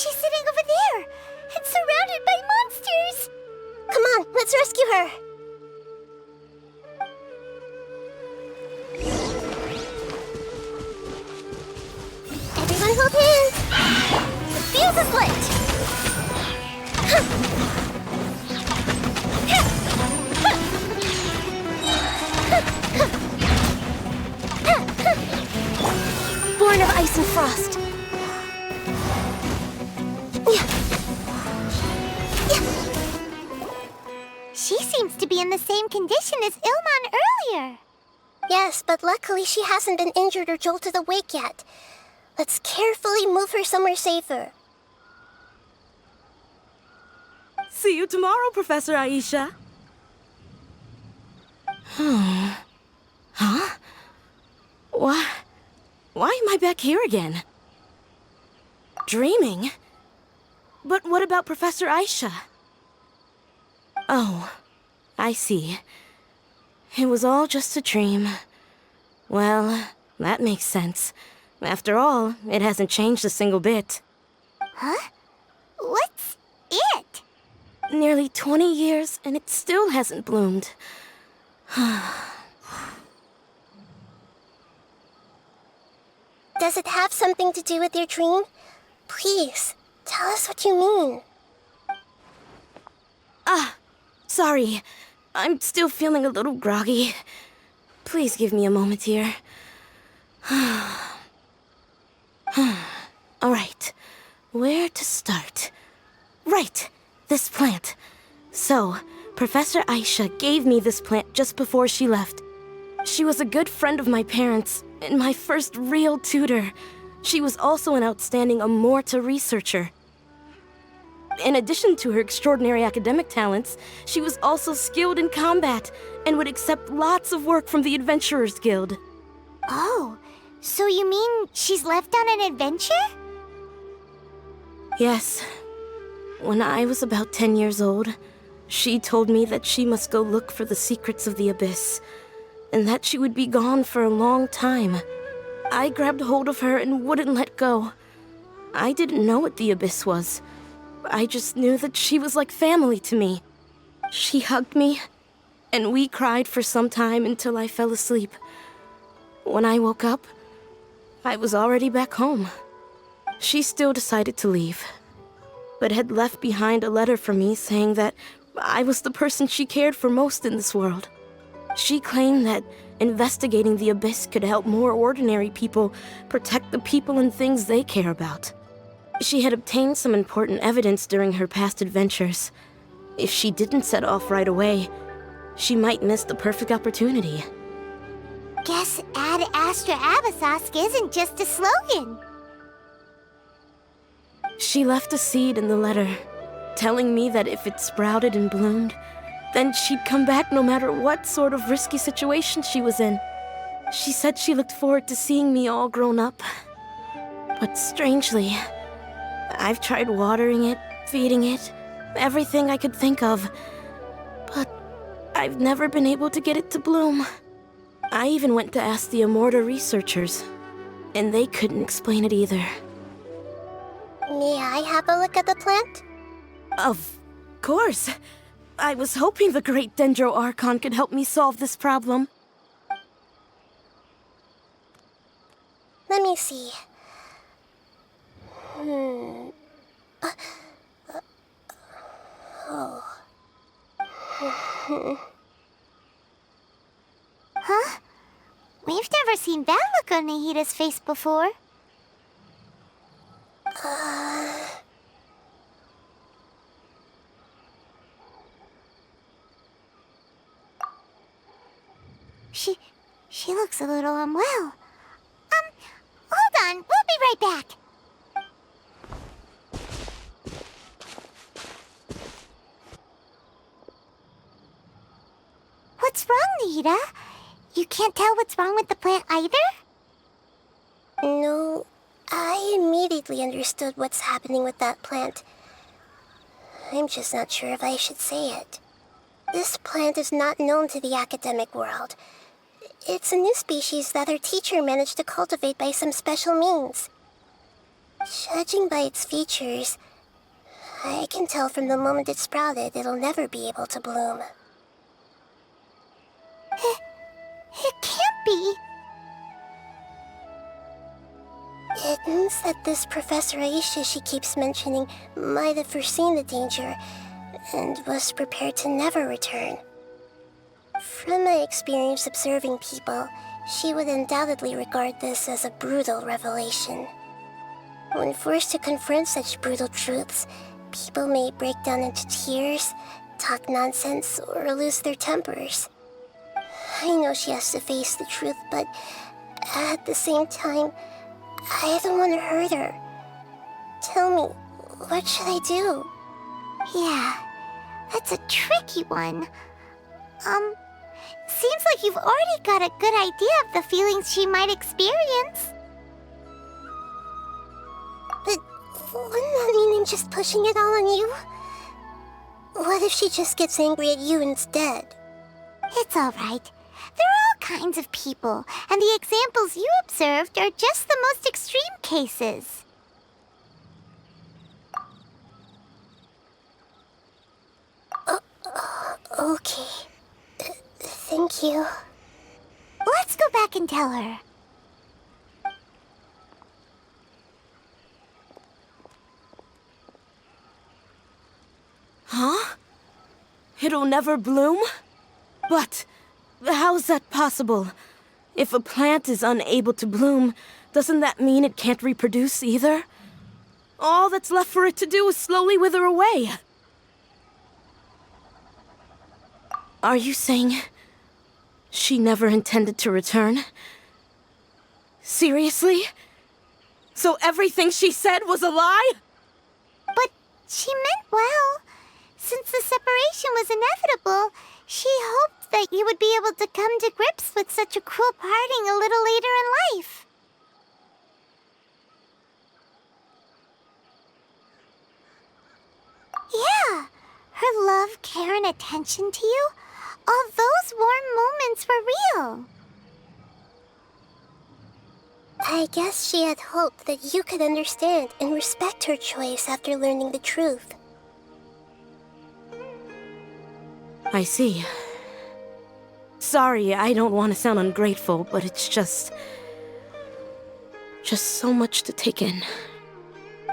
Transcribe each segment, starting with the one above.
She's sitting over there, and surrounded by monsters! Come on, let's rescue her! Everyone hold hands! The fuse is lit! Born of ice and frost. She seems to be in the same condition as Ilman earlier. Yes, but luckily she hasn't been injured or jolted awake yet. Let's carefully move her somewhere safer. See you tomorrow, Professor Aisha. Huh? Why am I back here again? Dreaming? But what about Professor Aisha? Oh, I see. It was all just a dream. Well, that makes sense. After all, it hasn't changed a single bit. Huh? What's it? Nearly 20 years, and it still hasn't bloomed. Does it have something to do with your dream? Please, tell us what you mean. Sorry. I'm still feeling a little groggy. Please give me a moment here. Alright, where to start? Right, this plant. So, Professor Aisha gave me this plant just before she left. She was a good friend of my parents, and my first real tutor. She was also an outstanding Amorta researcher. In addition to her extraordinary academic talents, she was also skilled in combat, and would accept lots of work from the Adventurers Guild. Oh, so you mean she's left on an adventure? Yes. When I was about 10 years old, she told me that she must go look for the secrets of the Abyss, and that she would be gone for a long time. I grabbed hold of her and wouldn't let go. I didn't know what the Abyss was. I just knew that she was like family to me. She hugged me, and we cried for some time until I fell asleep. When I woke up, I was already back home. She still decided to leave, but had left behind a letter for me saying that I was the person she cared for most in this world. She claimed that investigating the Abyss could help more ordinary people protect the people and things they care about. She had obtained some important evidence during her past adventures. If she didn't set off right away, she might miss the perfect opportunity. Guess Ad Astra Abyssosque isn't just a slogan. She left a seed in the letter, telling me that if it sprouted and bloomed, then she'd come back no matter what sort of risky situation she was in. She said she looked forward to seeing me all grown up. But strangely, I've tried watering it, feeding it, everything I could think of. But I've never been able to get it to bloom. I even went to ask the Amorta researchers, and they couldn't explain it either. May I have a look at the plant? Of course. I was hoping the great Dendro Archon could help me solve this problem. Let me see. Huh? We've never seen that look on Nahida's face before. She looks a little unwell. Hold on, we'll be right back. What's wrong, Nahida? You can't tell what's wrong with the plant either? No, I immediately understood what's happening with that plant. I'm just not sure if I should say it. This plant is not known to the academic world. It's a new species that our teacher managed to cultivate by some special means. Judging by its features, I can tell from the moment it sprouted it'll never be able to bloom. It can't be. It means that this Professor Aisha she keeps mentioning might have foreseen the danger and was prepared to never return. From my experience observing people, she would undoubtedly regard this as a brutal revelation. When forced to confront such brutal truths, people may break down into tears, talk nonsense, or lose their tempers. I know she has to face the truth, but at the same time, I don't want to hurt her. Tell me, what should I do? Yeah, that's a tricky one. Seems like you've already got a good idea of the feelings she might experience. But wouldn't that mean I'm just pushing it all on you? What if she just gets angry at you instead? It's all right. There are all kinds of people, and the examples you observed are just the most extreme cases. Okay. Thank you. Let's go back and tell her. Huh? It'll never bloom? But how's that possible? If a plant is unable to bloom, doesn't that mean it can't reproduce either? All that's left for it to do is slowly wither away. Are you saying she never intended to return? Seriously? So everything she said was a lie? But she meant well. Since the separation was inevitable, she hoped that you would be able to come to grips with such a cruel parting a little later in life. Yeah, her love, care, and attention to you, all those warm moments were real. I guess she had hoped that you could understand and respect her choice after learning the truth. I see. Sorry, I don't want to sound ungrateful, but it's just so much to take in.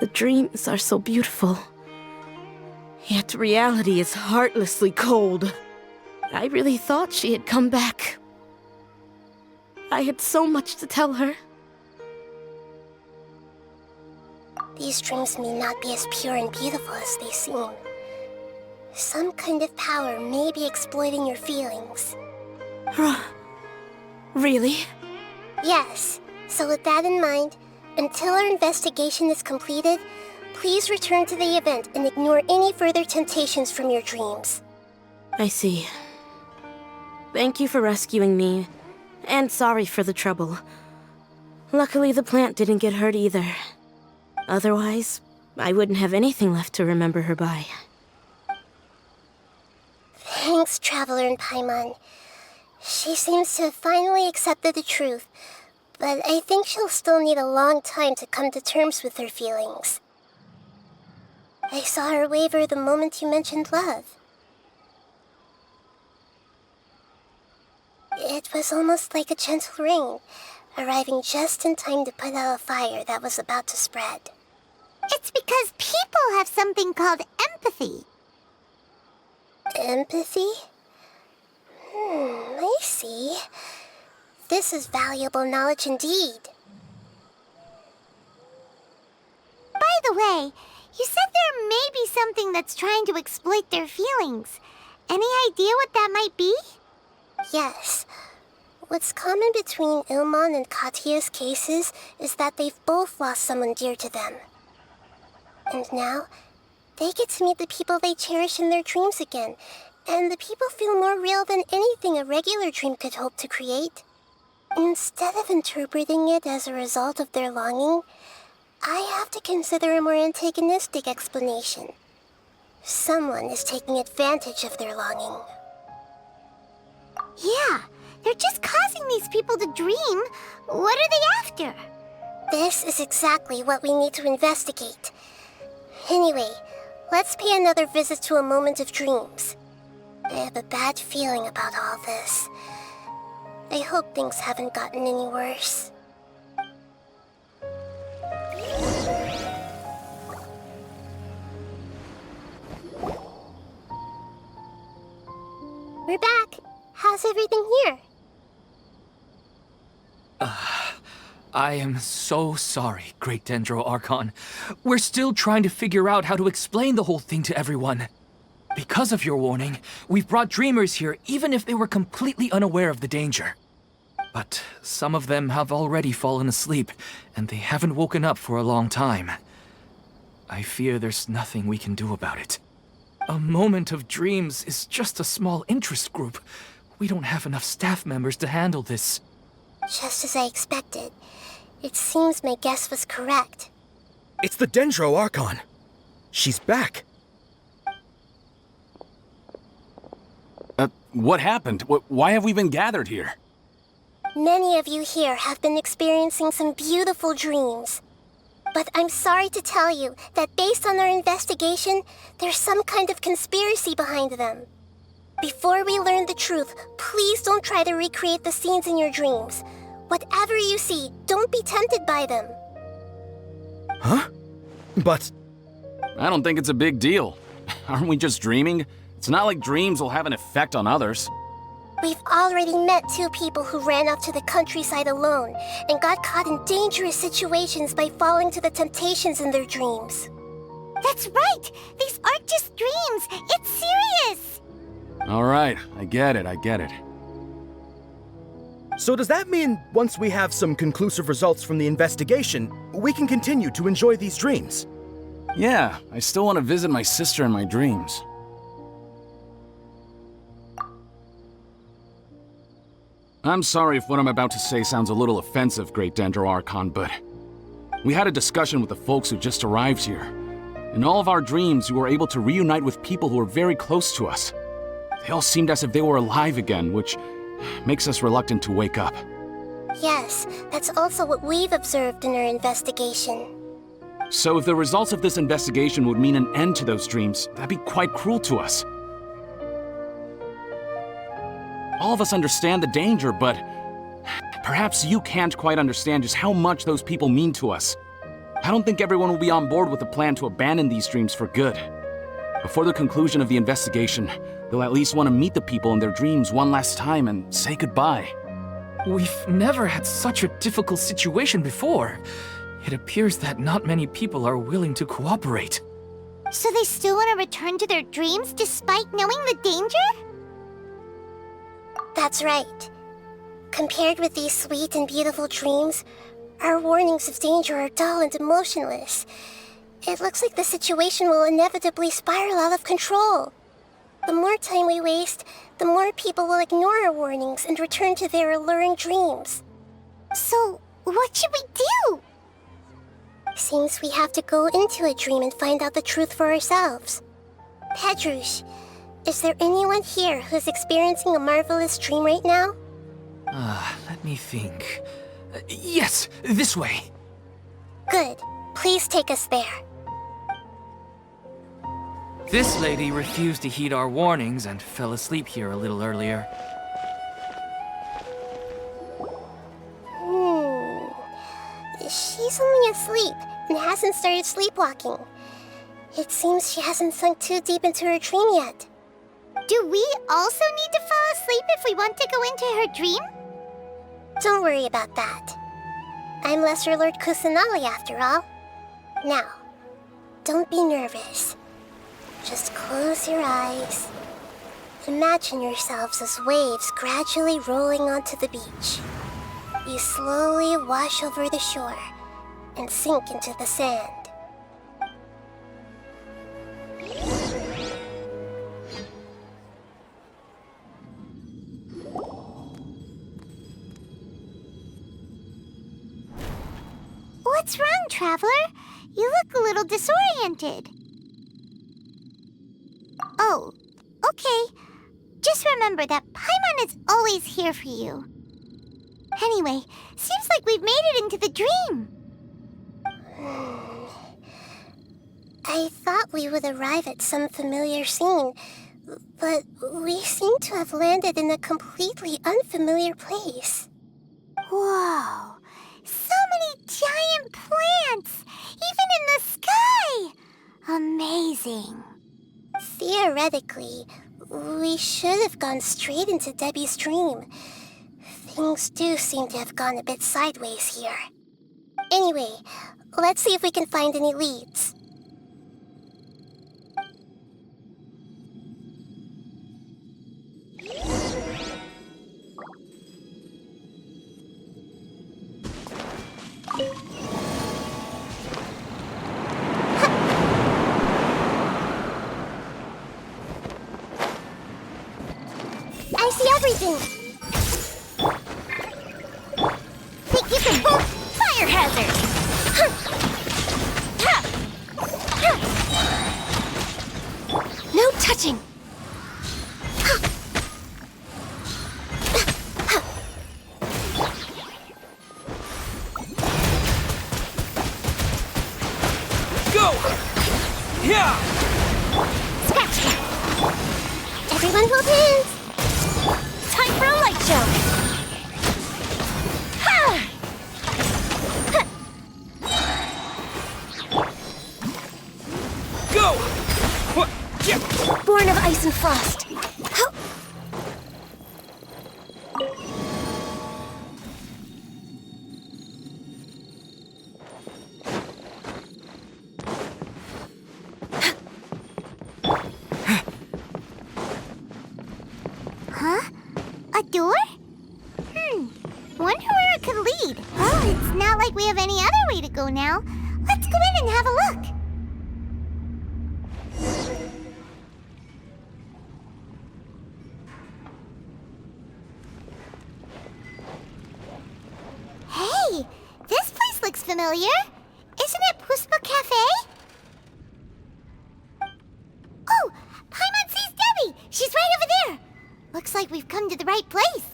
The dreams are so beautiful. Yet reality is heartlessly cold. I really thought she had come back. I had so much to tell her. These dreams may not be as pure and beautiful as they seem. Some kind of power may be exploiting your feelings. Really? Yes. So with that in mind, until our investigation is completed, please return to the event and ignore any further temptations from your dreams. I see. Thank you for rescuing me, and sorry for the trouble. Luckily, the plant didn't get hurt either. Otherwise, I wouldn't have anything left to remember her by. Thanks, Traveler and Paimon. She seems to have finally accepted the truth, but I think she'll still need a long time to come to terms with her feelings. I saw her waver the moment you mentioned love. It was almost like a gentle rain, arriving just in time to put out a fire that was about to spread. It's because people have something called empathy. Empathy? I see. This is valuable knowledge indeed. By the way, you said there may be something that's trying to exploit their feelings. Any idea what that might be? Yes. What's common between Ilmon and Katya's cases is that they've both lost someone dear to them. And now, they get to meet the people they cherish in their dreams again, and the people feel more real than anything a regular dream could hope to create. Instead of interpreting it as a result of their longing, I have to consider a more antagonistic explanation. Someone is taking advantage of their longing. Yeah, they're just causing these people to dream. What are they after? This is exactly what we need to investigate. Anyway, let's pay another visit to a moment of dreams. I have a bad feeling about all this. I hope things haven't gotten any worse. We're back. How's everything here? I am so sorry, Great Dendro Archon. We're still trying to figure out how to explain the whole thing to everyone. Because of your warning, we've brought dreamers here even if they were completely unaware of the danger. But some of them have already fallen asleep, and they haven't woken up for a long time. I fear there's nothing we can do about it. A moment of dreams is just a small interest group. We don't have enough staff members to handle this. Just as I expected. It seems my guess was correct. It's the Dendro Archon. She's back. What happened? Why have we been gathered here? Many of you here have been experiencing some beautiful dreams. But I'm sorry to tell you that based on our investigation, there's some kind of conspiracy behind them. Before we learn the truth, please don't try to recreate the scenes in your dreams. Whatever you see, don't be tempted by them. Huh? But... I don't think it's a big deal. Aren't we just dreaming? It's not like dreams will have an effect on others. We've already met 2 people who ran off to the countryside alone and got caught in dangerous situations by falling to the temptations in their dreams. That's right! These aren't just dreams! It's serious! Alright, I get it. so does that mean once we have some conclusive results from the investigation, we can continue to enjoy these dreams? Yeah, I still want to visit my sister in my dreams. I'm sorry if what I'm about to say sounds a little offensive, Great Dendro Archon, but we had a discussion with the folks who just arrived here. In all of our dreams, we were able to reunite with people who were very close to us. They all seemed as if they were alive again, which makes us reluctant to wake up. Yes, that's also what we've observed in our investigation. So if the results of this investigation would mean an end to those dreams, that'd be quite cruel to us. All of us understand the danger, but perhaps you can't quite understand just how much those people mean to us. I don't think everyone will be on board with the plan to abandon these dreams for good. Before the conclusion of the investigation, they'll at least want to meet the people in their dreams one last time and say goodbye. We've never had such a difficult situation before. It appears that not many people are willing to cooperate. So they still want to return to their dreams despite knowing the danger? That's right. Compared with these sweet and beautiful dreams, our warnings of danger are dull and emotionless. It looks like the situation will inevitably spiral out of control. The more time we waste, the more people will ignore our warnings and return to their alluring dreams. So, what should we do? Seems we have to go into a dream and find out the truth for ourselves. Pedrush, is there anyone here who's experiencing a marvelous dream right now? Let me think. Yes, this way. Good. Please take us there. This lady refused to heed our warnings and fell asleep here a little earlier. She's only asleep and hasn't started sleepwalking. It seems she hasn't sunk too deep into her dream yet. Do we also need to fall asleep if we want to go into her dream? Don't worry about that. I'm Lesser Lord Kusanali after all. Now, don't be nervous. Just close your eyes. Imagine yourselves as waves gradually rolling onto the beach. You slowly wash over the shore and sink into the sand. What's wrong, Traveler? You look a little disoriented. Oh, okay. Just remember that Paimon is always here for you. Anyway, seems like we've made it into the dream. I thought we would arrive at some familiar scene, but we seem to have landed in a completely unfamiliar place. Whoa! So many giant plants! Even in the sky! Amazing. Theoretically, we should have gone straight into Debbie's dream. Things do seem to have gone a bit sideways here. Anyway, let's see if we can find any leads. I see everything! Think you can both fire hazard! No touching! Go! Yeah! Scratch that! Everyone hold hands! Time for a light show! Go! What? Yeah. Born of ice and frost. Huh? A door? Wonder where it could lead. Well, it's not like we have any other way to go now. Let's go in and have a look. Hey, this place looks familiar. Isn't it Puspa Cafe? Oh, Paimon sees Debbie. She's right over there. Looks like we've come to the right place.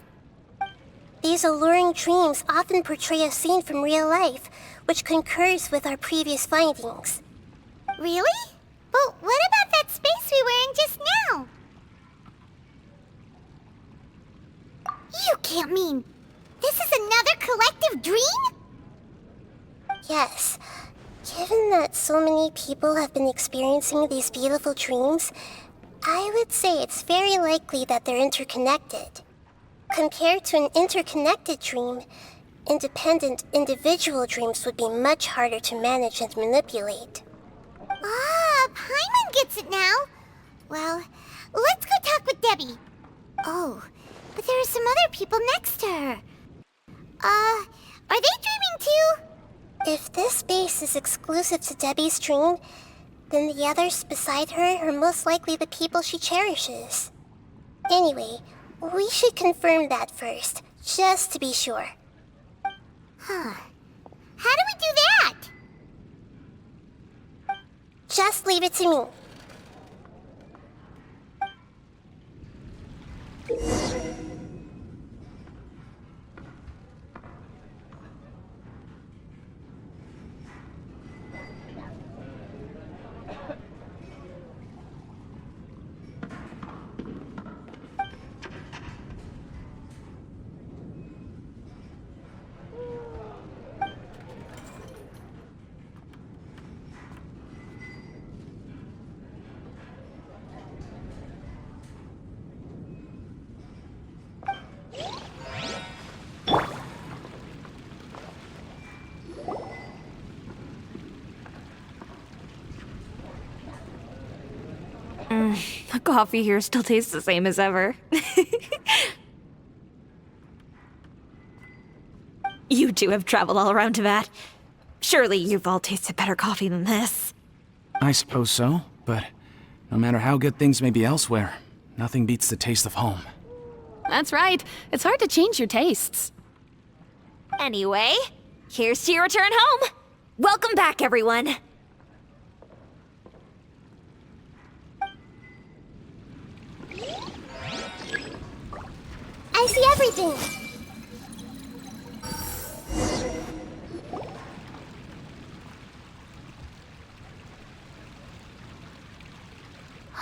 These alluring dreams often portray a scene from real life, which concurs with our previous findings. Really? But what about that space we were in just now? You can't mean this is another collective dream? Yes. Given that so many people have been experiencing these beautiful dreams, I would say it's very likely that they're interconnected. Compared to an interconnected dream, independent individual dreams would be much harder to manage and manipulate. Ah, Paimon gets it now. Well, let's go talk with Debbie. Oh, but there are some other people next to her. Are they dreaming too? If this space is exclusive to Debbie's dream, then the others beside her are most likely the people she cherishes. Anyway, we should confirm that first, just to be sure. Huh. How do we do that? Just leave it to me. The coffee here still tastes the same as ever. You two have traveled all around Tibet. Surely you've all tasted better coffee than this. I suppose so, but no matter how good things may be elsewhere, nothing beats the taste of home. That's right. It's hard to change your tastes. Anyway, here's to your return home. Welcome back, everyone. I see everything!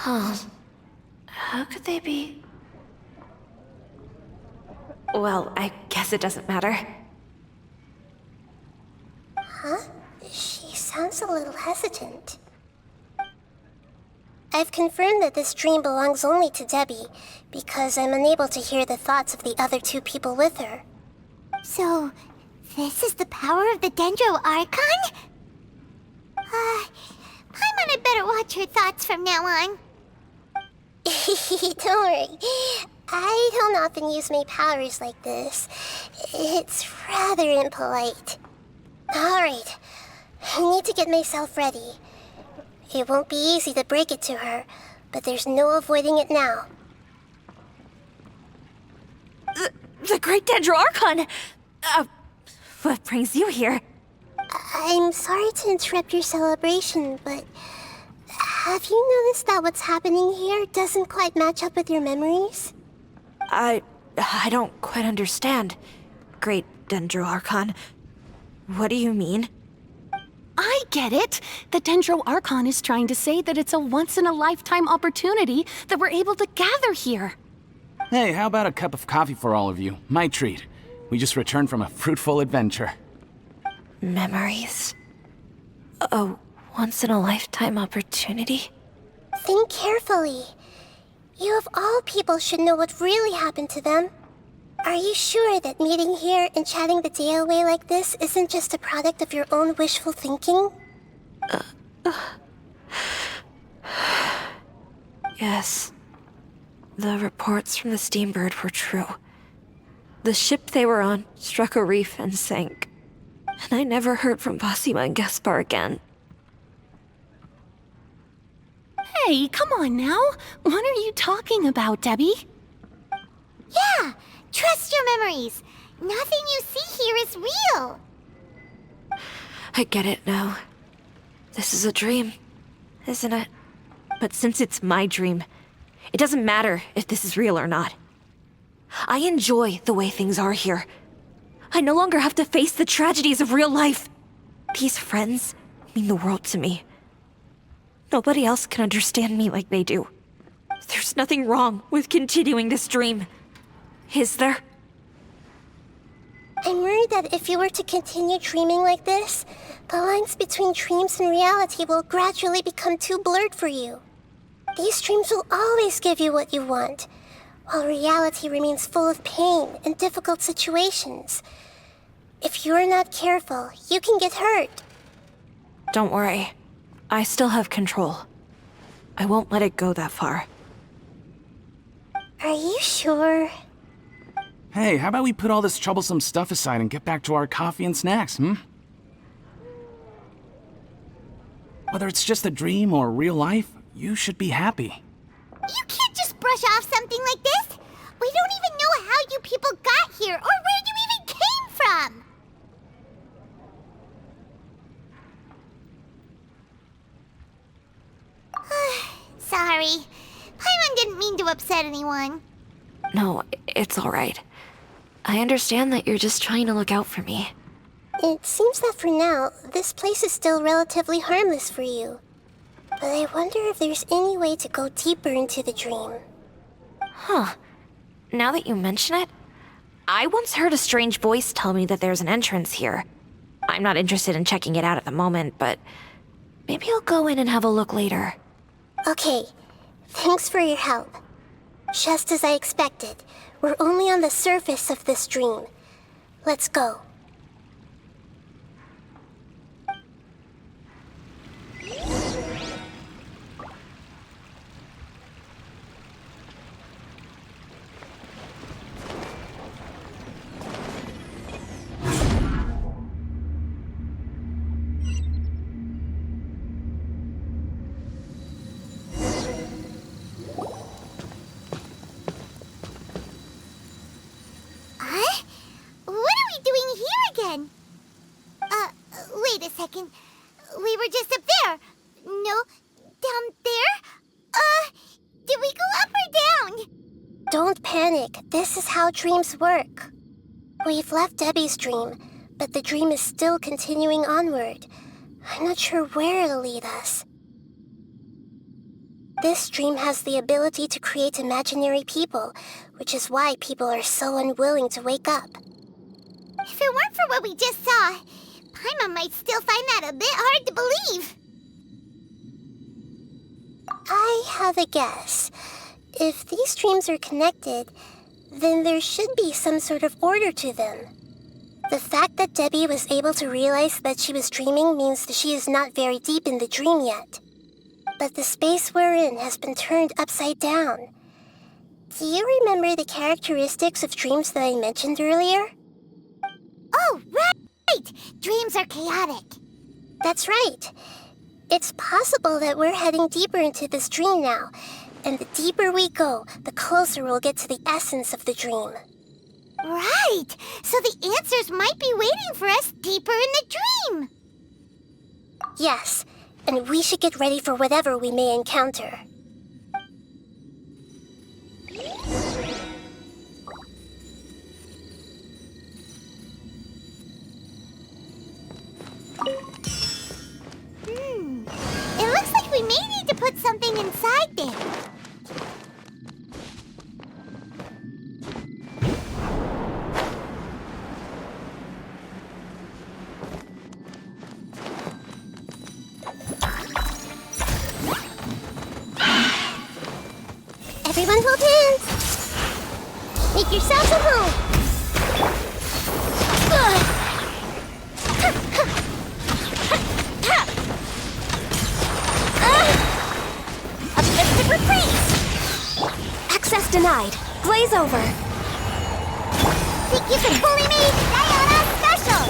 Huh. How could they be? Well, I guess it doesn't matter. Huh? She sounds a little hesitant. I've confirmed that this dream belongs only to Debbie, because I'm unable to hear the thoughts of the other two people with her. So, this is the power of the Dendro Archon? Paimon had better watch her thoughts from now on. Don't worry. I don't often use my powers like this. It's rather impolite. Alright, I need to get myself ready. It won't be easy to break it to her, but there's no avoiding it now. The Great Dendro Archon! What brings you here? I'm sorry to interrupt your celebration, but have you noticed that what's happening here doesn't quite match up with your memories? I don't quite understand. Great Dendro Archon. What do you mean? I get it. The Dendro Archon is trying to say that it's a once-in-a-lifetime opportunity that we're able to gather here. Hey, how about a cup of coffee for all of you? My treat. We just returned from a fruitful adventure. Memories. A once-in-a-lifetime opportunity? Think carefully. You of all people should know what really happened to them. Are you sure that meeting here and chatting the day away like this isn't just a product of your own wishful thinking? Yes. The reports from the Steambird were true. The ship they were on struck a reef and sank. And I never heard from Basima and Gaspar again. Hey, come on now. What are you talking about, Debbie? Yeah, trust your memories. Nothing you see here is real. I get it now. This is a dream, isn't it? But since it's my dream, it doesn't matter if this is real or not. I enjoy the way things are here. I no longer have to face the tragedies of real life. These friends mean the world to me. Nobody else can understand me like they do. There's nothing wrong with continuing this dream. Is there? I'm worried that if you were to continue dreaming like this, the lines between dreams and reality will gradually become too blurred for you. These dreams will always give you what you want, while reality remains full of pain and difficult situations. If you're not careful, you can get hurt. Don't worry. I still have control. I won't let it go that far. Are you sure? Hey, how about we put all this troublesome stuff aside and get back to our coffee and snacks, Whether it's just a dream or real life, you should be happy. You can't just brush off something like this. We don't even know how you people got here or where you even came from. Sorry. Paimon didn't mean to upset anyone. No, it's alright. I understand that you're just trying to look out for me. It seems that for now, this place is still relatively harmless for you. But I wonder if there's any way to go deeper into the dream. Huh. Now that you mention it, I once heard a strange voice tell me that there's an entrance here. I'm not interested in checking it out at the moment, but maybe I'll go in and have a look later. Okay, thanks for your help. Just as I expected, we're only on the surface of this dream. Let's go. What are we doing here again? Wait a second. We were just up there. No, down there? Did we go up or down? Don't panic. This is how dreams work. We've left Debbie's dream, but the dream is still continuing onward. I'm not sure where it'll lead us. This dream has the ability to create imaginary people, which is why people are so unwilling to wake up. If it weren't for what we just saw, Paimon might still find that a bit hard to believe. I have a guess. If these dreams are connected, then there should be some sort of order to them. The fact that Debbie was able to realize that she was dreaming means that she is not very deep in the dream yet. But the space we're in has been turned upside down. Do you remember the characteristics of dreams that I mentioned earlier? Oh, right! Dreams are chaotic. That's right. It's possible that we're heading deeper into this dream now, and the deeper we go, the closer we'll get to the essence of the dream. Right! So the answers might be waiting for us deeper in the dream! Yes, and we should get ready for whatever we may encounter. It looks like we may need to put something inside there. Everyone hold hands! Make yourselves at home! Objective reprieve! Access denied. Glaze over. Think you can bully me? Diana Special!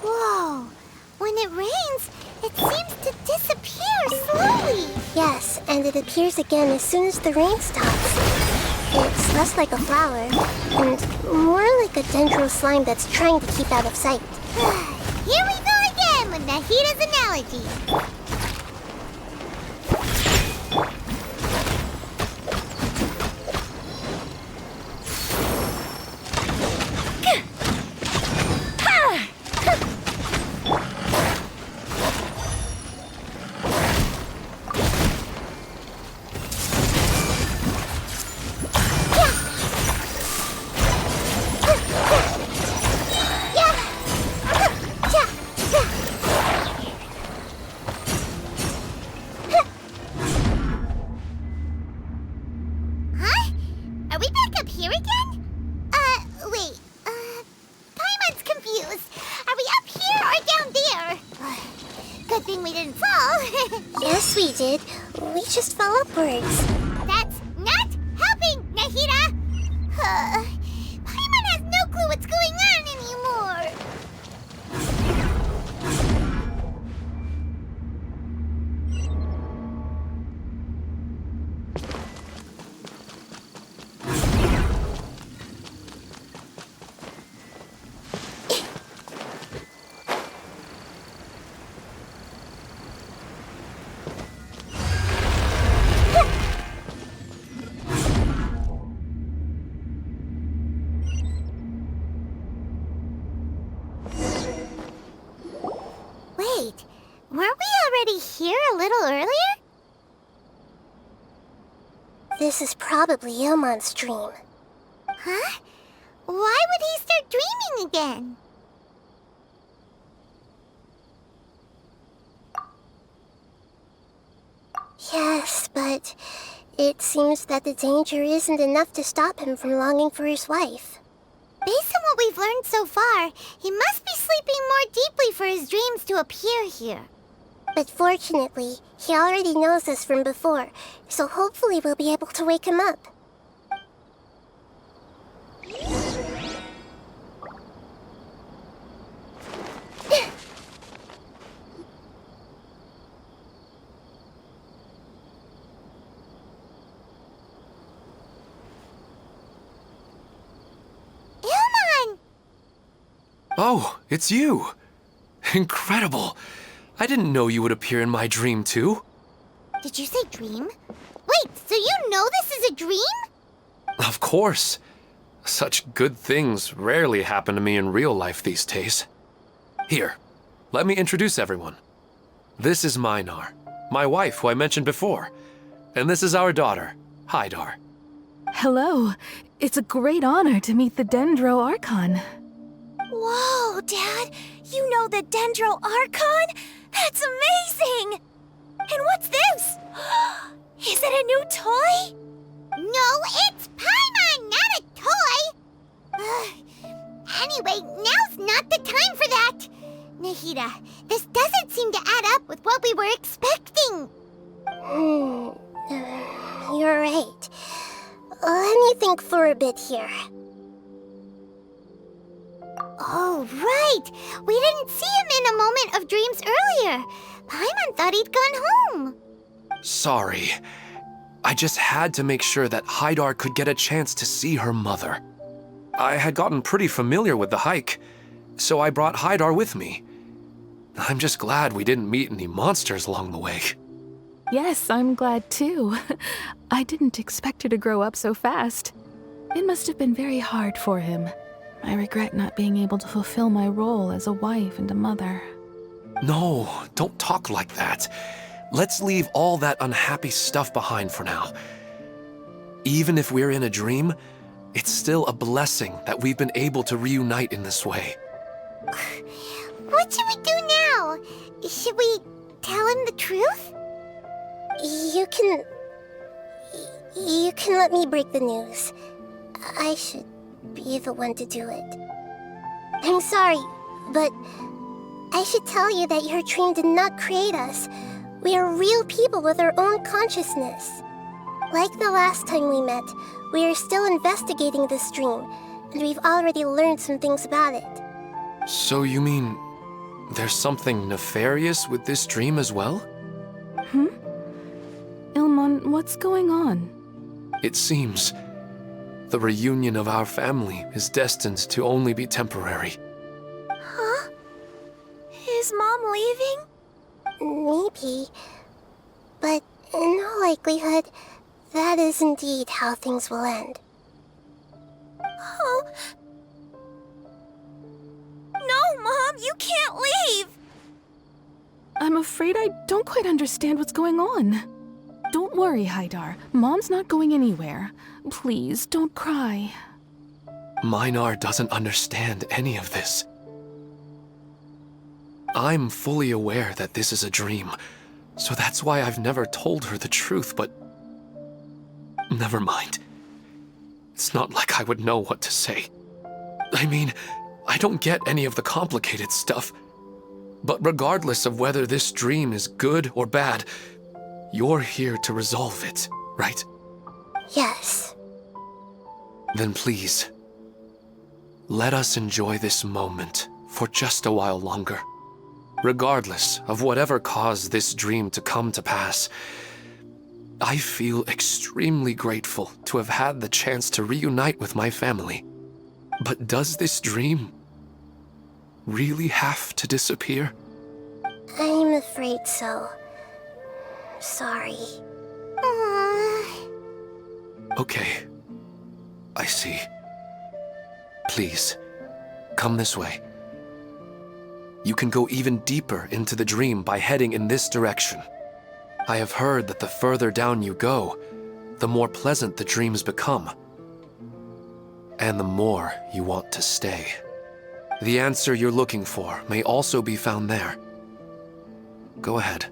Whoa! When it rains, it seems to disappear slowly. Yes, and it appears again as soon as the rain stops. It's less like a flower, and more like a dendro slime that's trying to keep out of sight. Here we go again with Nahida's analogy. Huh? Are we back up here again? Wait. Paimon's confused. Are we up here or down there? Good thing we didn't fall. Yes, we did. We just fell upwards. That's not helping, Nahida! Paimon has no clue what's going on anymore. Wait, weren't we already here a little earlier? This is probably Ilmon's dream. Huh? Why would he start dreaming again? Yes, but it seems that the danger isn't enough to stop him from longing for his wife. Based on what we've learned so far, he must be sleeping more deeply for his dreams to appear here. But fortunately, he already knows us from before, so hopefully we'll be able to wake him up. Ilmon! Oh, it's you! Incredible! I didn't know you would appear in my dream too. Did you say dream? Wait, so you know this is a dream? Of course. Such good things rarely happen to me in real life these days. Here, let me introduce everyone. This is Minar, my wife who I mentioned before. And this is our daughter, Hydar. Hello. It's a great honor to meet the Dendro Archon. Whoa, Dad! You know the Dendro Archon? That's amazing! And what's this? Is it a new toy? No, it's Paimon, not a toy! Anyway, now's not the time for that! Nahida, this doesn't seem to add up with what we were expecting. You're right. Let me think for a bit here. Oh, right! We didn't see him in a moment of dreams earlier. Paimon thought he'd gone home. Sorry. I just had to make sure that Hydar could get a chance to see her mother. I had gotten pretty familiar with the hike, so I brought Hydar with me. I'm just glad we didn't meet any monsters along the way. Yes, I'm glad too. I didn't expect her to grow up so fast. It must have been very hard for him. I regret not being able to fulfill my role as a wife and a mother. No, don't talk like that. Let's leave all that unhappy stuff behind for now. Even if we're in a dream, it's still a blessing that we've been able to reunite in this way. What should we do now? Should we tell him the truth? You can let me break the news. I should be the one to do it. I'm sorry, but I should tell you that your dream did not create us. We are real people with our own consciousness. Like the last time we met, we are still investigating this dream, and we've already learned some things about it. So you mean there's something nefarious with this dream as well? Ilmon, what's going on? It seems the reunion of our family is destined to only be temporary. Huh? Is Mom leaving? Maybe. But in all likelihood, that is indeed how things will end. Oh. No, Mom, you can't leave! I'm afraid I don't quite understand what's going on. Don't worry, Hydar. Mom's not going anywhere. Please, don't cry. Minar doesn't understand any of this. I'm fully aware that this is a dream, so that's why I've never told her the truth, but never mind. It's not like I would know what to say. I mean, I don't get any of the complicated stuff. But regardless of whether this dream is good or bad, you're here to resolve it, right? Yes. Then please, let us enjoy this moment for just a while longer. Regardless of whatever caused this dream to come to pass, I feel extremely grateful to have had the chance to reunite with my family. But does this dream really have to disappear? I'm afraid so. Sorry. Okay. I see. Please, come this way. You can go even deeper into the dream by heading in this direction. I have heard that the further down you go, the more pleasant the dreams become. And the more you want to stay. The answer you're looking for may also be found there. Go ahead.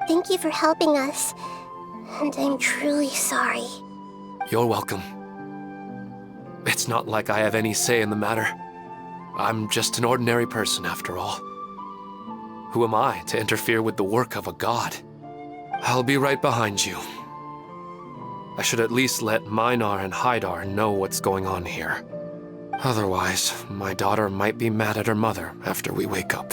Thank you for helping us, and I'm truly sorry. You're welcome. It's not like I have any say in the matter. I'm just an ordinary person after all. Who am I to interfere with the work of a god? I'll be right behind you. I should at least let Minar and Hydar know what's going on here. Otherwise, my daughter might be mad at her mother after we wake up.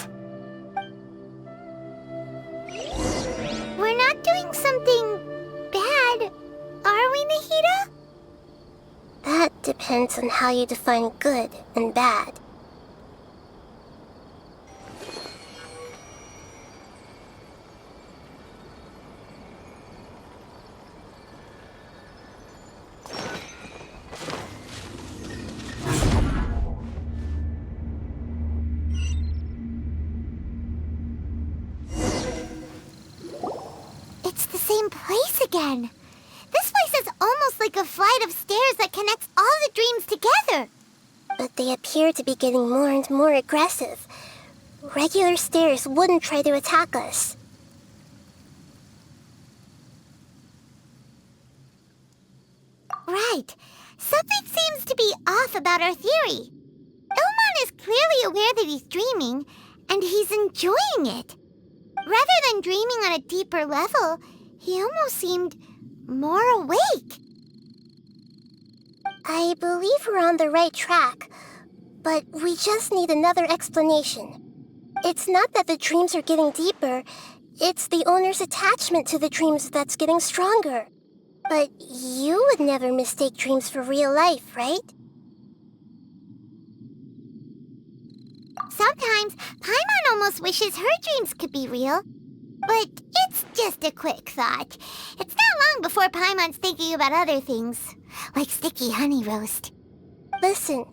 We're not doing something bad, are we, Nahida? That depends on how you define good and bad. again. This place is almost like a flight of stairs that connects all the dreams together. But they appear to be getting more and more aggressive. Regular stairs wouldn't try to attack us. Right. Something seems to be off about our theory. Ilmon is clearly aware that he's dreaming, and he's enjoying it. Rather than dreaming on a deeper level, he almost seemed more awake. I believe we're on the right track, but we just need another explanation. It's not that the dreams are getting deeper, it's the owner's attachment to the dreams that's getting stronger. But you would never mistake dreams for real life, right? Sometimes, Paimon almost wishes her dreams could be real. But it's just a quick thought. It's not long before Paimon's thinking about other things, like sticky honey roast. Listen,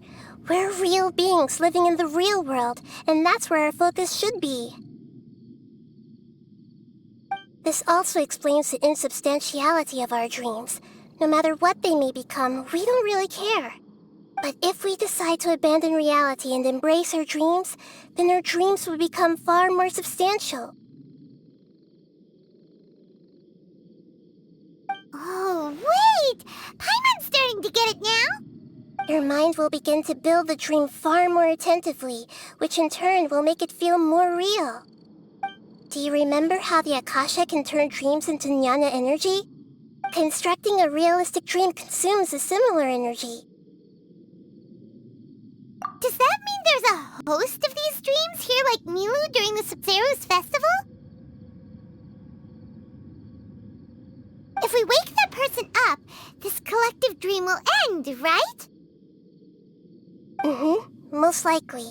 we're real beings living in the real world, and that's where our focus should be. This also explains the insubstantiality of our dreams. No matter what they may become, we don't really care. But if we decide to abandon reality and embrace our dreams, then our dreams will become far more substantial. Oh, wait! Paimon's starting to get it now? Your mind will begin to build the dream far more attentively, which in turn will make it feel more real. Do you remember how the Akasha can turn dreams into jnana energy? Constructing a realistic dream consumes a similar energy. Does that mean there's a host of these dreams here like Milu during the Subzerus festival? If we wake that person up, this collective dream will end, right? Most likely.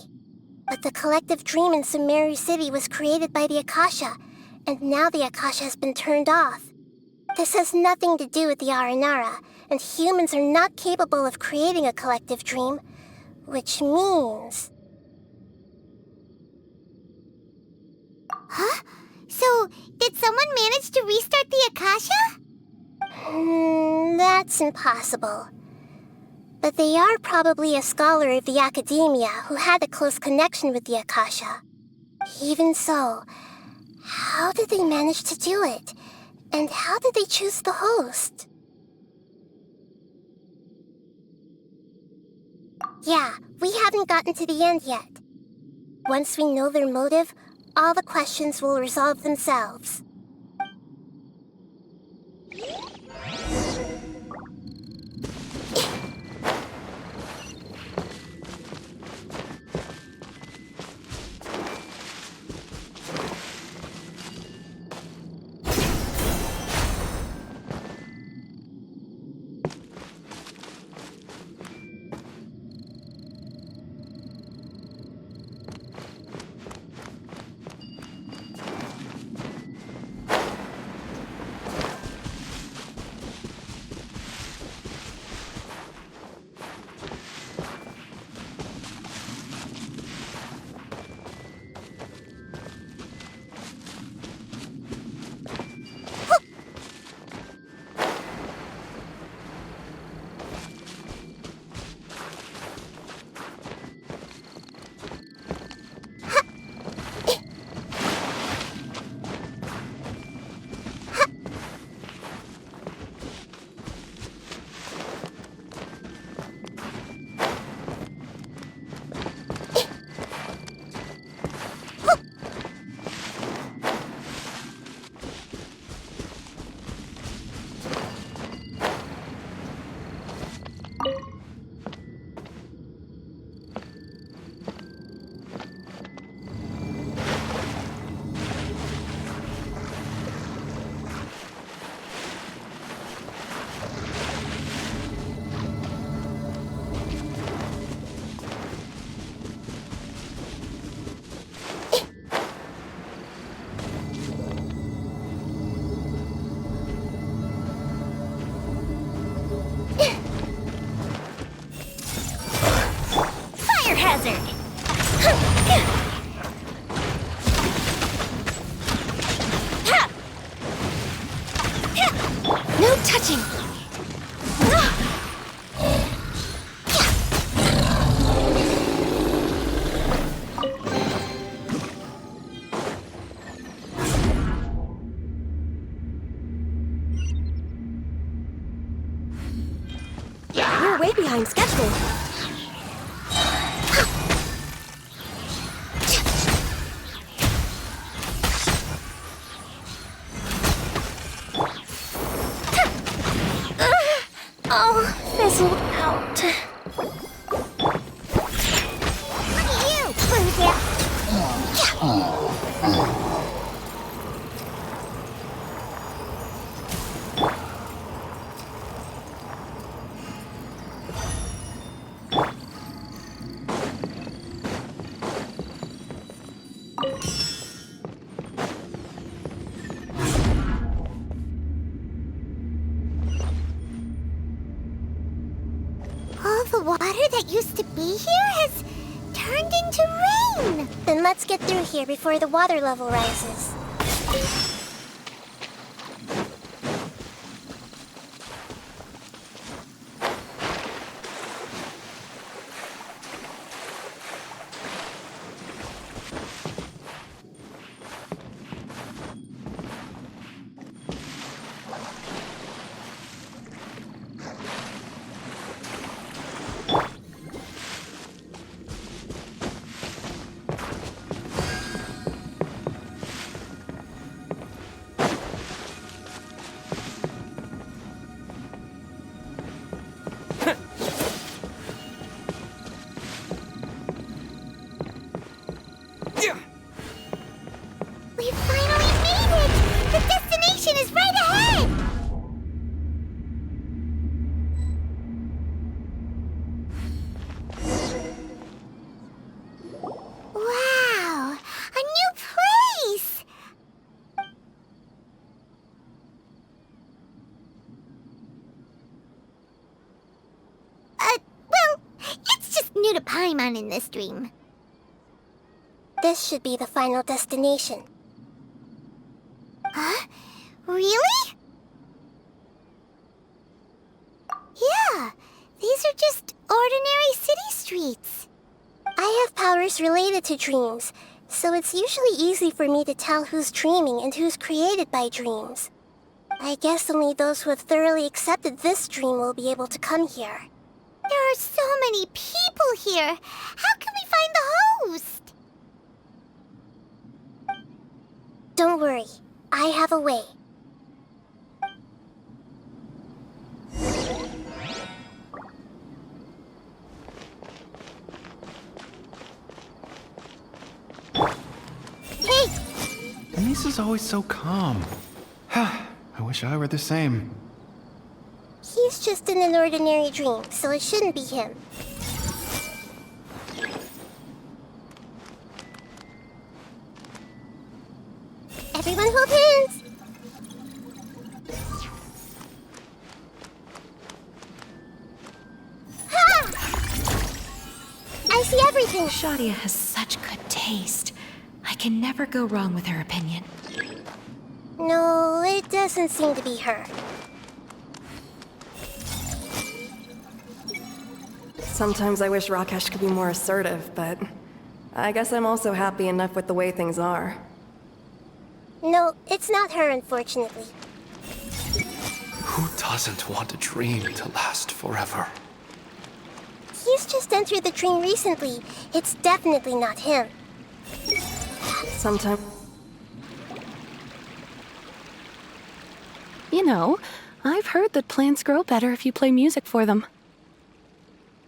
But the collective dream in Sumeru City was created by the Akasha, and now the Akasha has been turned off. This has nothing to do with the Aranara, and humans are not capable of creating a collective dream, which means... Huh? So, did someone manage to restart the Akasha? That's impossible. But they are probably a scholar of the academia who had a close connection with the Akasha. Even so, how did they manage to do it? And how did they choose the host? Yeah, we haven't gotten to the end yet. Once we know their motive, all the questions will resolve themselves. touching! We're way behind schedule. Oh, fizzled out. Look at you, Boozer! All the water that used to be here has turned into rain! Then let's get through here before the water level rises. We finally made it! The destination is right ahead! Wow! A new place! Well, it's just new to Paimon in this dream. This should be the final destination. Huh? Really? Yeah, these are just ordinary city streets. I have powers related to dreams, so it's usually easy for me to tell who's dreaming and who's created by dreams. I guess only those who have thoroughly accepted this dream will be able to come here. There are so many people here. How can we find the host? Don't worry, I have a way. Hey! Lisa's always so calm. I wish I were the same. He's just in an ordinary dream, so it shouldn't be him. Everyone hold hands! Ha! I see everything! Shadia has such good taste. I can never go wrong with her opinion. No, it doesn't seem to be her. Sometimes I wish Rakesh could be more assertive, but I guess I'm also happy enough with the way things are. No, it's not her, unfortunately. Who doesn't want a dream to last forever? He's just entered the dream recently. It's definitely not him. Sometimes... You know, I've heard that plants grow better if you play music for them.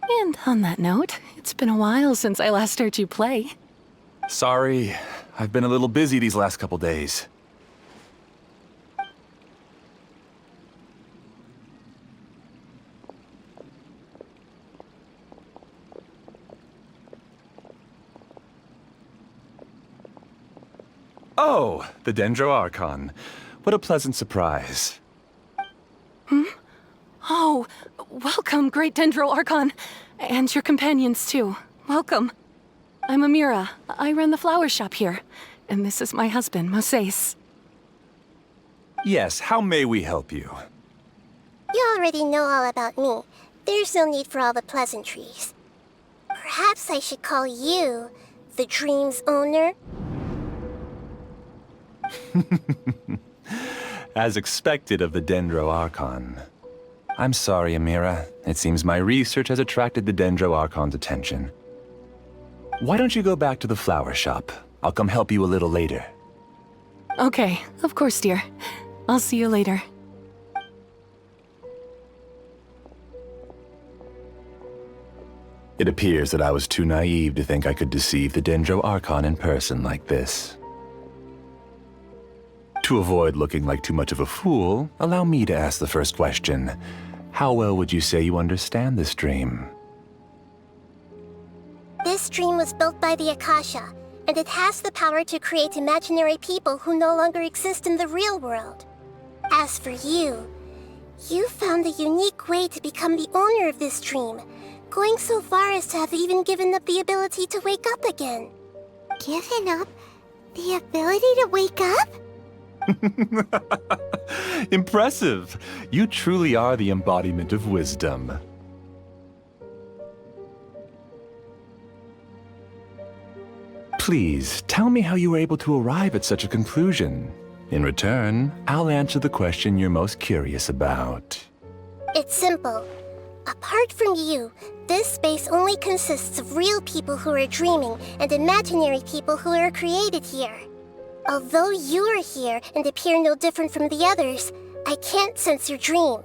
And on that note, it's been a while since I last heard you play. Sorry, I've been a little busy these last couple days. Oh, the Dendro Archon. What a pleasant surprise. Oh, welcome, Great Dendro Archon. And your companions, too. Welcome. I'm Amira. I run the flower shop here. And this is my husband, Moses. Yes, how may we help you? You already know all about me. There's no need for all the pleasantries. Perhaps I should call you the dream's owner? As expected of the Dendro Archon. I'm sorry, Amira. It seems my research has attracted the Dendro Archon's attention. Why don't you go back to the flower shop? I'll come help you a little later. Okay, of course, dear. I'll see you later. It appears that I was too naive to think I could deceive the Dendro Archon in person like this. To avoid looking like too much of a fool, allow me to ask the first question. How well would you say you understand this dream? This dream was built by the Akasha, and it has the power to create imaginary people who no longer exist in the real world. As for you, you found a unique way to become the owner of this dream, going so far as to have even given up the ability to wake up again. Given up the ability to wake up? Impressive! You truly are the embodiment of wisdom. Please, tell me how you were able to arrive at such a conclusion. In return, I'll answer the question you're most curious about. It's simple. Apart from you, this space only consists of real people who are dreaming and imaginary people who are created here. Although you are here and appear no different from the others, I can't sense your dream.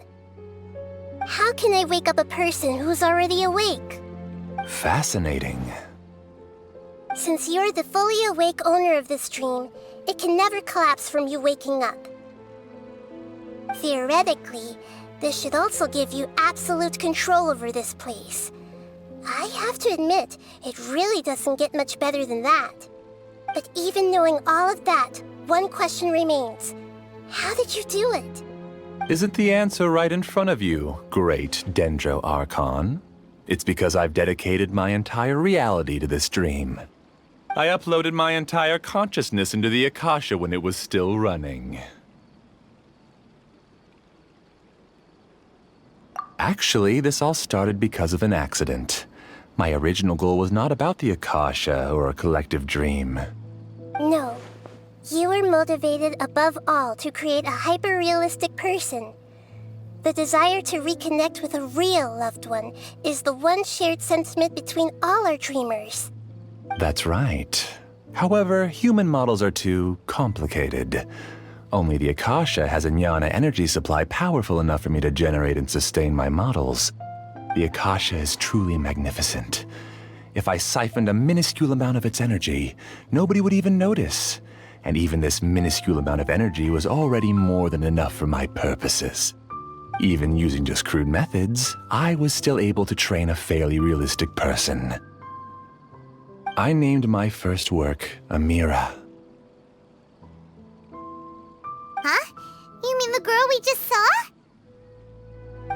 How can I wake up a person who's already awake? Fascinating. Since you're the fully awake owner of this dream, it can never collapse from you waking up. Theoretically, this should also give you absolute control over this place. I have to admit, it really doesn't get much better than that. But even knowing all of that, one question remains. How did you do it? Isn't the answer right in front of you, great Dendro Archon? It's because I've dedicated my entire reality to this dream. I uploaded my entire consciousness into the Akasha when it was still running. Actually, this all started because of an accident. My original goal was not about the Akasha or a collective dream. No. You were motivated above all to create a hyper-realistic person. The desire to reconnect with a real loved one is the one shared sentiment between all our dreamers. That's right. However, human models are too complicated. Only the Akasha has a jnana energy supply powerful enough for me to generate and sustain my models. The Akasha is truly magnificent. If I siphoned a minuscule amount of its energy, nobody would even notice. And even this minuscule amount of energy was already more than enough for my purposes. Even using just crude methods, I was still able to train a fairly realistic person. I named my first work Amira. Huh? You mean the girl we just saw?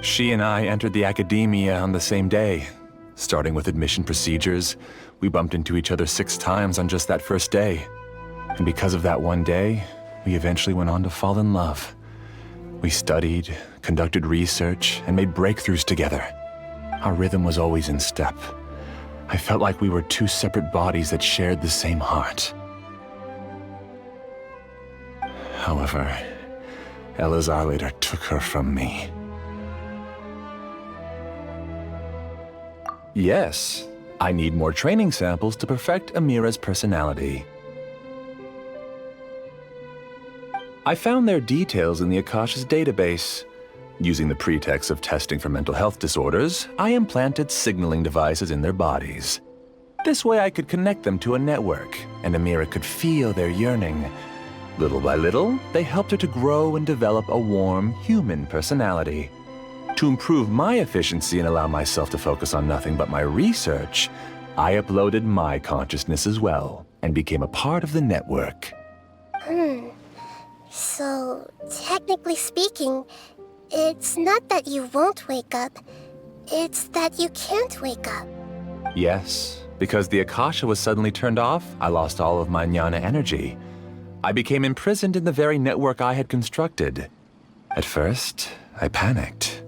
She and I entered the academia on the same day. Starting with admission procedures, we bumped into each other 6 times on just that first day. And because of that one day, we eventually went on to fall in love. We studied, conducted research, and made breakthroughs together. Our rhythm was always in step. I felt like we were 2 separate bodies that shared the same heart. However, Elazar later took her from me. Yes, I need more training samples to perfect Amira's personality. I found their details in the Akasha's database. Using the pretext of testing for mental health disorders, I implanted signaling devices in their bodies. This way I could connect them to a network, and Amira could feel their yearning. Little by little, they helped her to grow and develop a warm, human personality. To improve my efficiency and allow myself to focus on nothing but my research, I uploaded my consciousness as well, and became a part of the network. So, technically speaking, it's not that you won't wake up, it's that you can't wake up. Yes, because the Akasha was suddenly turned off, I lost all of my jnana energy. I became imprisoned in the very network I had constructed. At first, I panicked.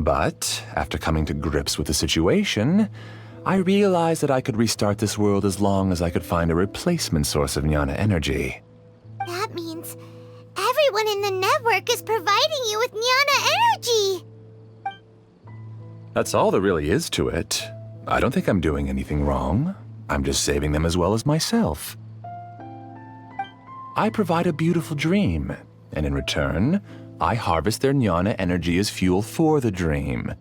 But after coming to grips with the situation, I realized that I could restart this world as long as I could find a replacement source of Jnana energy. That means everyone in the network is providing you with Jnana energy! That's all there really is to it. I don't think I'm doing anything wrong. I'm just saving them as well as myself. I provide a beautiful dream, and in return, I harvest their Jnana energy as fuel for the dream.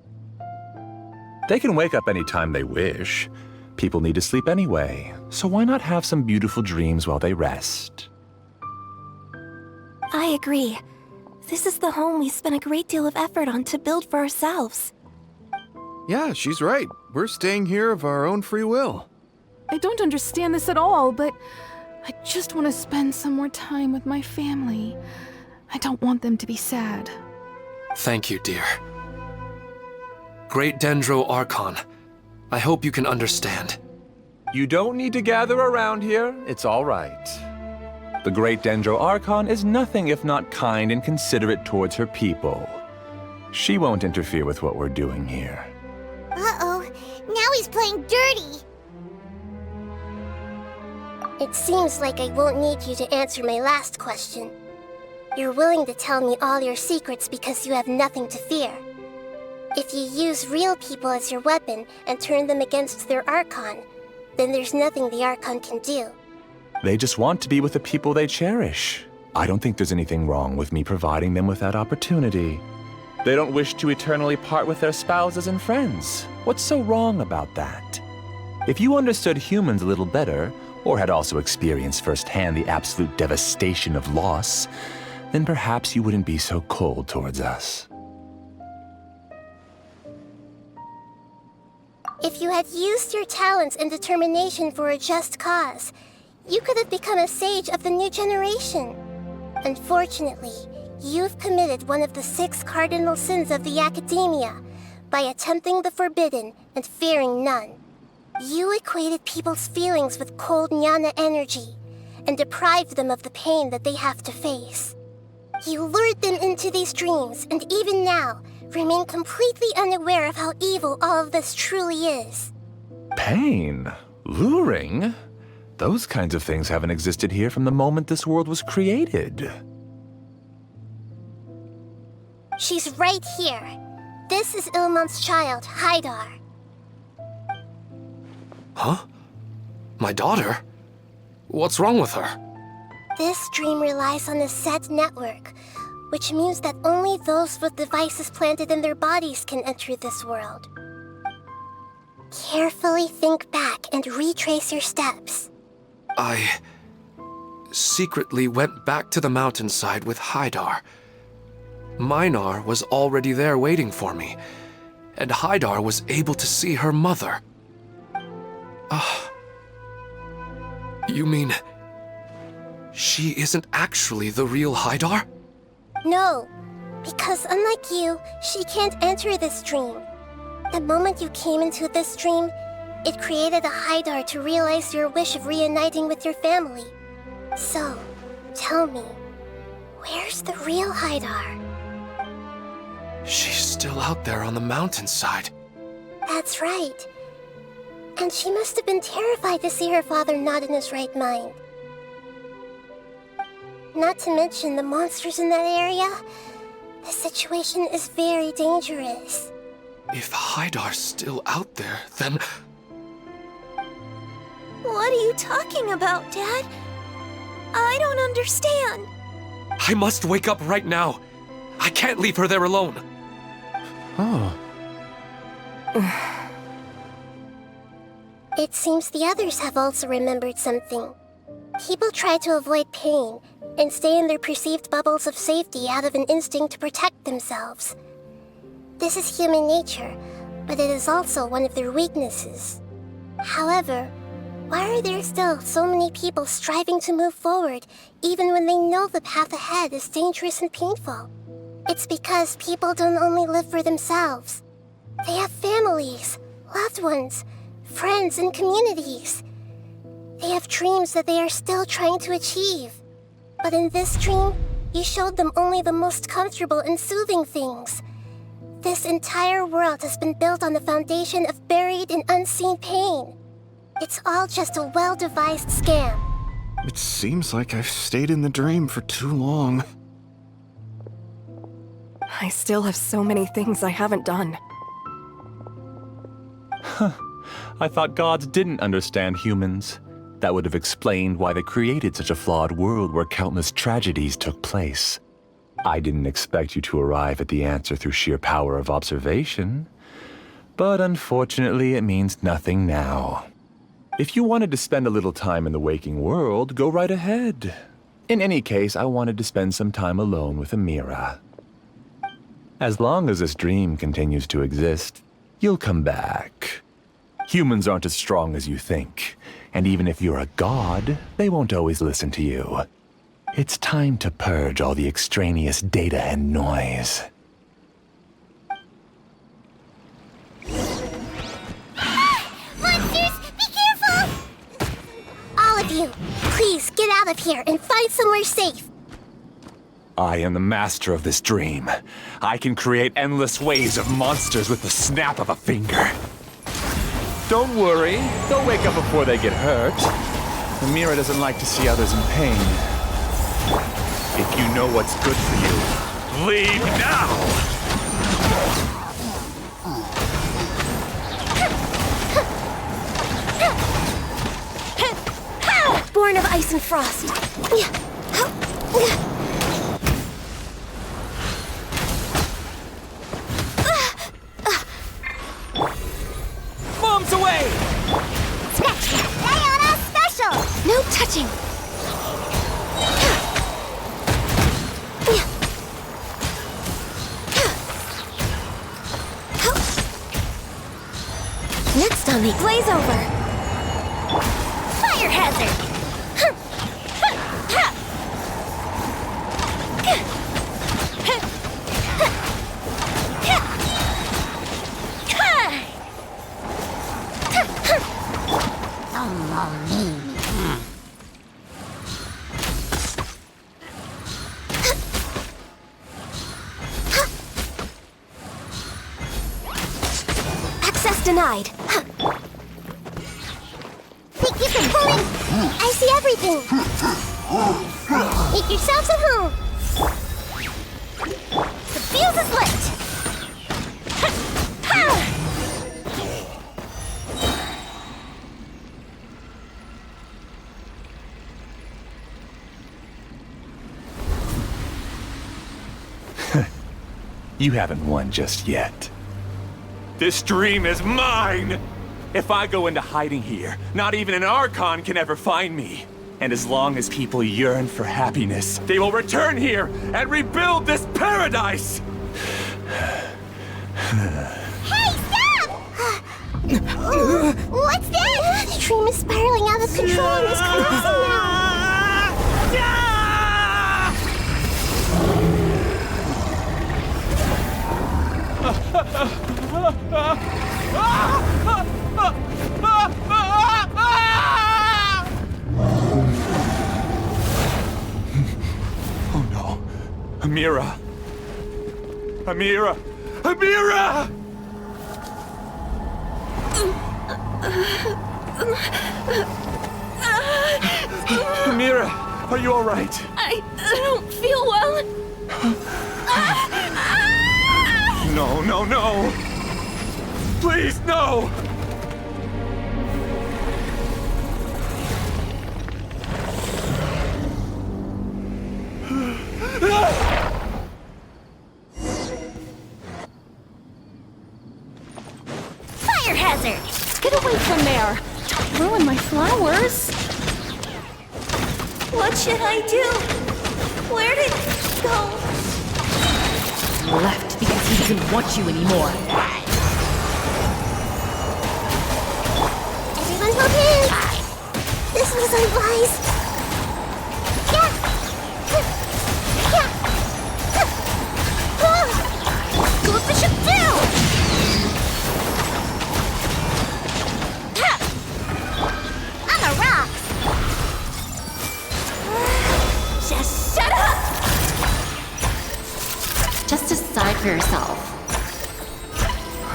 They can wake up any time they wish. People need to sleep anyway, so why not have some beautiful dreams while they rest? I agree. This is the home we spent a great deal of effort on to build for ourselves. Yeah, she's right. We're staying here of our own free will. I don't understand this at all, but I just want to spend some more time with my family. I don't want them to be sad. Thank you, dear. Great Dendro Archon, I hope you can understand. You don't need to gather around here. It's all right. The Great Dendro Archon is nothing if not kind and considerate towards her people. She won't interfere with what we're doing here. Uh-oh, now he's playing dirty. It seems like I won't need you to answer my last question. You're willing to tell me all your secrets because you have nothing to fear. If you use real people as your weapon and turn them against their Archon, then there's nothing the Archon can do. They just want to be with the people they cherish. I don't think there's anything wrong with me providing them with that opportunity. They don't wish to eternally part with their spouses and friends. What's so wrong about that? If you understood humans a little better, or had also experienced firsthand the absolute devastation of loss, then perhaps you wouldn't be so cold towards us. If you had used your talents and determination for a just cause, you could have become a sage of the new generation. Unfortunately, you've committed one of the 6 cardinal sins of the Academia by attempting the forbidden and fearing none. You equated people's feelings with cold Jnana energy and deprived them of the pain that they have to face. You lured them into these dreams, and even now, remain completely unaware of how evil all of this truly is. Pain? Luring? Those kinds of things haven't existed here from the moment this world was created. She's right here. This is Ilmon's child, Haidar. Huh? My daughter? What's wrong with her? This dream relies on a set network, which means that only those with devices planted in their bodies can enter this world. Carefully think back and retrace your steps. I secretly went back to the mountainside with Haidar. Minar was already there waiting for me, and Haidar was able to see her mother. You mean she isn't actually the real Haidar? No, because unlike you, she can't enter this dream. The moment you came into this dream, it created a Haidar to realize your wish of reuniting with your family. So, tell me, where's the real Haidar? She's still out there on the mountainside. That's right. And she must have been terrified to see her father not in his right mind. Not to mention the monsters in that area. The situation is very dangerous. If Haidar's still out there, then... What are you talking about, Dad? I don't understand. I must wake up right now. I can't leave her there alone. Oh. It seems the others have also remembered something. People try to avoid pain and stay in their perceived bubbles of safety out of an instinct to protect themselves. This is human nature, but it is also one of their weaknesses. However, why are there still so many people striving to move forward even when they know the path ahead is dangerous and painful? It's because people don't only live for themselves. They have families, loved ones, friends, and communities. They have dreams that they are still trying to achieve. But in this dream, you showed them only the most comfortable and soothing things. This entire world has been built on the foundation of buried and unseen pain. It's all just a well-devised scam. It seems like I've stayed in the dream for too long. I still have so many things I haven't done. I thought gods didn't understand humans. That would have explained why they created such a flawed world where countless tragedies took place. I didn't expect you to arrive at the answer through sheer power of observation. But unfortunately, it means nothing now. If you wanted to spend a little time in the waking world, go right ahead. In any case, I wanted to spend some time alone with Amira. As long as this dream continues to exist, you'll come back. Humans aren't as strong as you think, and even if you're a god, they won't always listen to you. It's time to purge all the extraneous data and noise. Monsters, be careful! All of you, please get out of here and find somewhere safe. I am the master of this dream. I can create endless waves of monsters with the snap of a finger. Don't worry, they'll wake up before they get hurt. Amira doesn't like to see others in pain. If you know what's good for you, leave now! Born of ice and frost. Bombs away! Scratch that! Diana special! No touching! Next on me, blaze over! Fire hazard! Access denied. Think you can pull it? I see everything. Make yourselves at home. The fuse is lit! You haven't won just yet. This dream is mine! If I go into hiding here, not even an Archon can ever find me. And as long as people yearn for happiness, they will return here and rebuild this paradise! Hey, stop! What's that? The dream is spiraling out of control and is collapsing now. Oh no. Amira. Amira! Amira! Amira, are you all right? I don't feel well. No, no, no! Please, no! Fire hazard! Get away from there! Don't ruin my flowers! What should I do? Where did it go? Left because he doesn't want you anymore. Everyone hold hands. This was unwise. Go up the ship down! On the rocks! Just decide for yourself.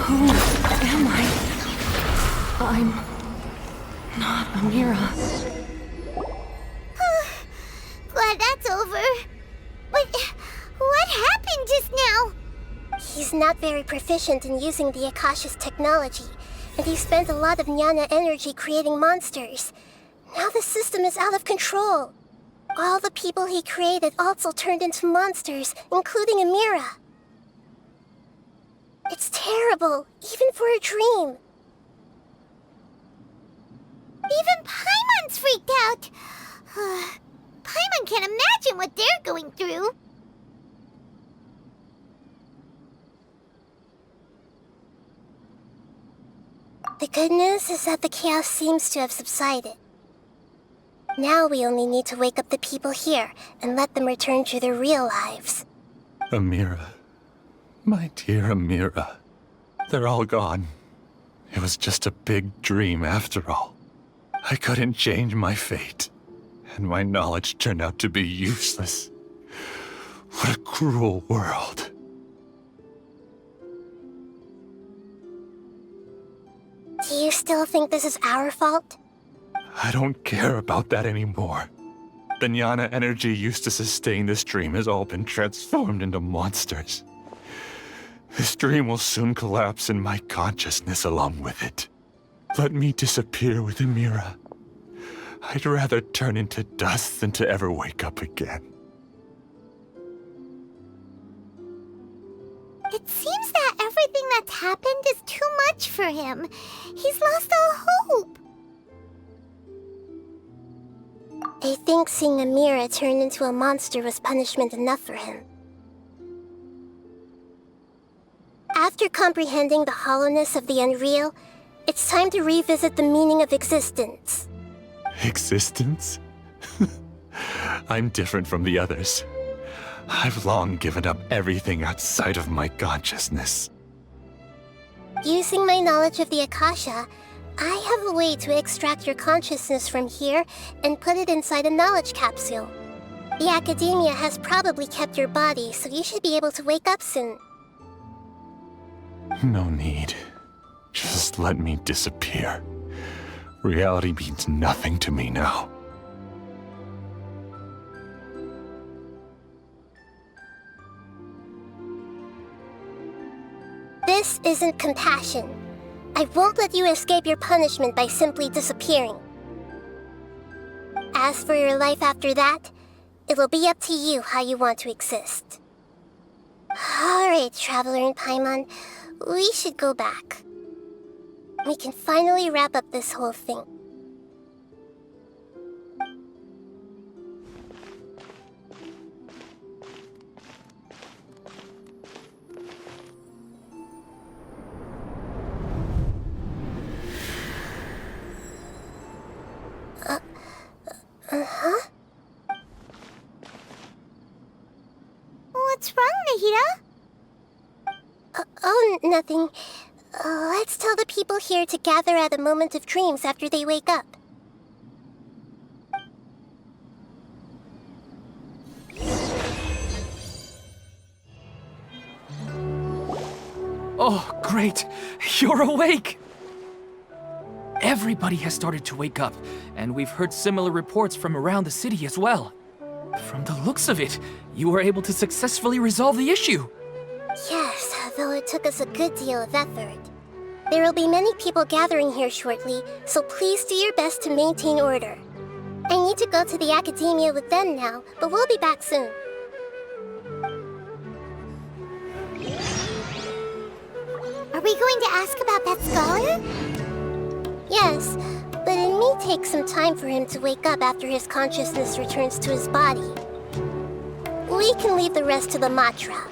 Who am I? I'm not Amira. Glad that's over. But what happened just now? He's not very proficient in using the Akasha's technology, and he spent a lot of Jnana energy creating monsters. Now the system is out of control. All the people he created also turned into monsters, including Amira. It's terrible, even for a dream. Even Paimon's freaked out. Paimon can't imagine what they're going through. The good news is that the chaos seems to have subsided. Now we only need to wake up the people here and let them return to their real lives. Amira. My dear Amira. They're all gone. It was just a big dream after all. I couldn't change my fate, and my knowledge turned out to be useless. What a cruel world. Do you still think this is our fault? I don't care about that anymore. The Jnana energy used to sustain this dream has all been transformed into monsters. This dream will soon collapse and my consciousness along with it. Let me disappear with Amira. I'd rather turn into dust than to ever wake up again. It seems that everything that's happened is too much for him. He's lost all hope. I think seeing Amira turn into a monster was punishment enough for him. After comprehending the hollowness of the unreal, it's time to revisit the meaning of existence. Existence? I'm different from the others. I've long given up everything outside of my consciousness. Using my knowledge of the Akasha, I have a way to extract your consciousness from here and put it inside a knowledge capsule. The Academia has probably kept your body, so you should be able to wake up soon. No need. Just let me disappear. Reality means nothing to me now. This isn't compassion. I won't let you escape your punishment by simply disappearing. As for your life after that, it'll be up to you how you want to exist. Alright, Traveler and Paimon, we should go back. We can finally wrap up this whole thing. Uh-huh? What's wrong, Nahida? Oh, nothing. Let's tell the people here to gather at a moment of dreams after they wake up. Oh, great! You're awake! Everybody has started to wake up, and we've heard similar reports from around the city as well. From the looks of it, you were able to successfully resolve the issue. Yes, though it took us a good deal of effort. There will be many people gathering here shortly, so please do your best to maintain order. I need to go to the Academia with them now, but we'll be back soon. Are we going to ask about that scholar? Yes, but it may take some time for him to wake up after his consciousness returns to his body. We can leave the rest to the Matra.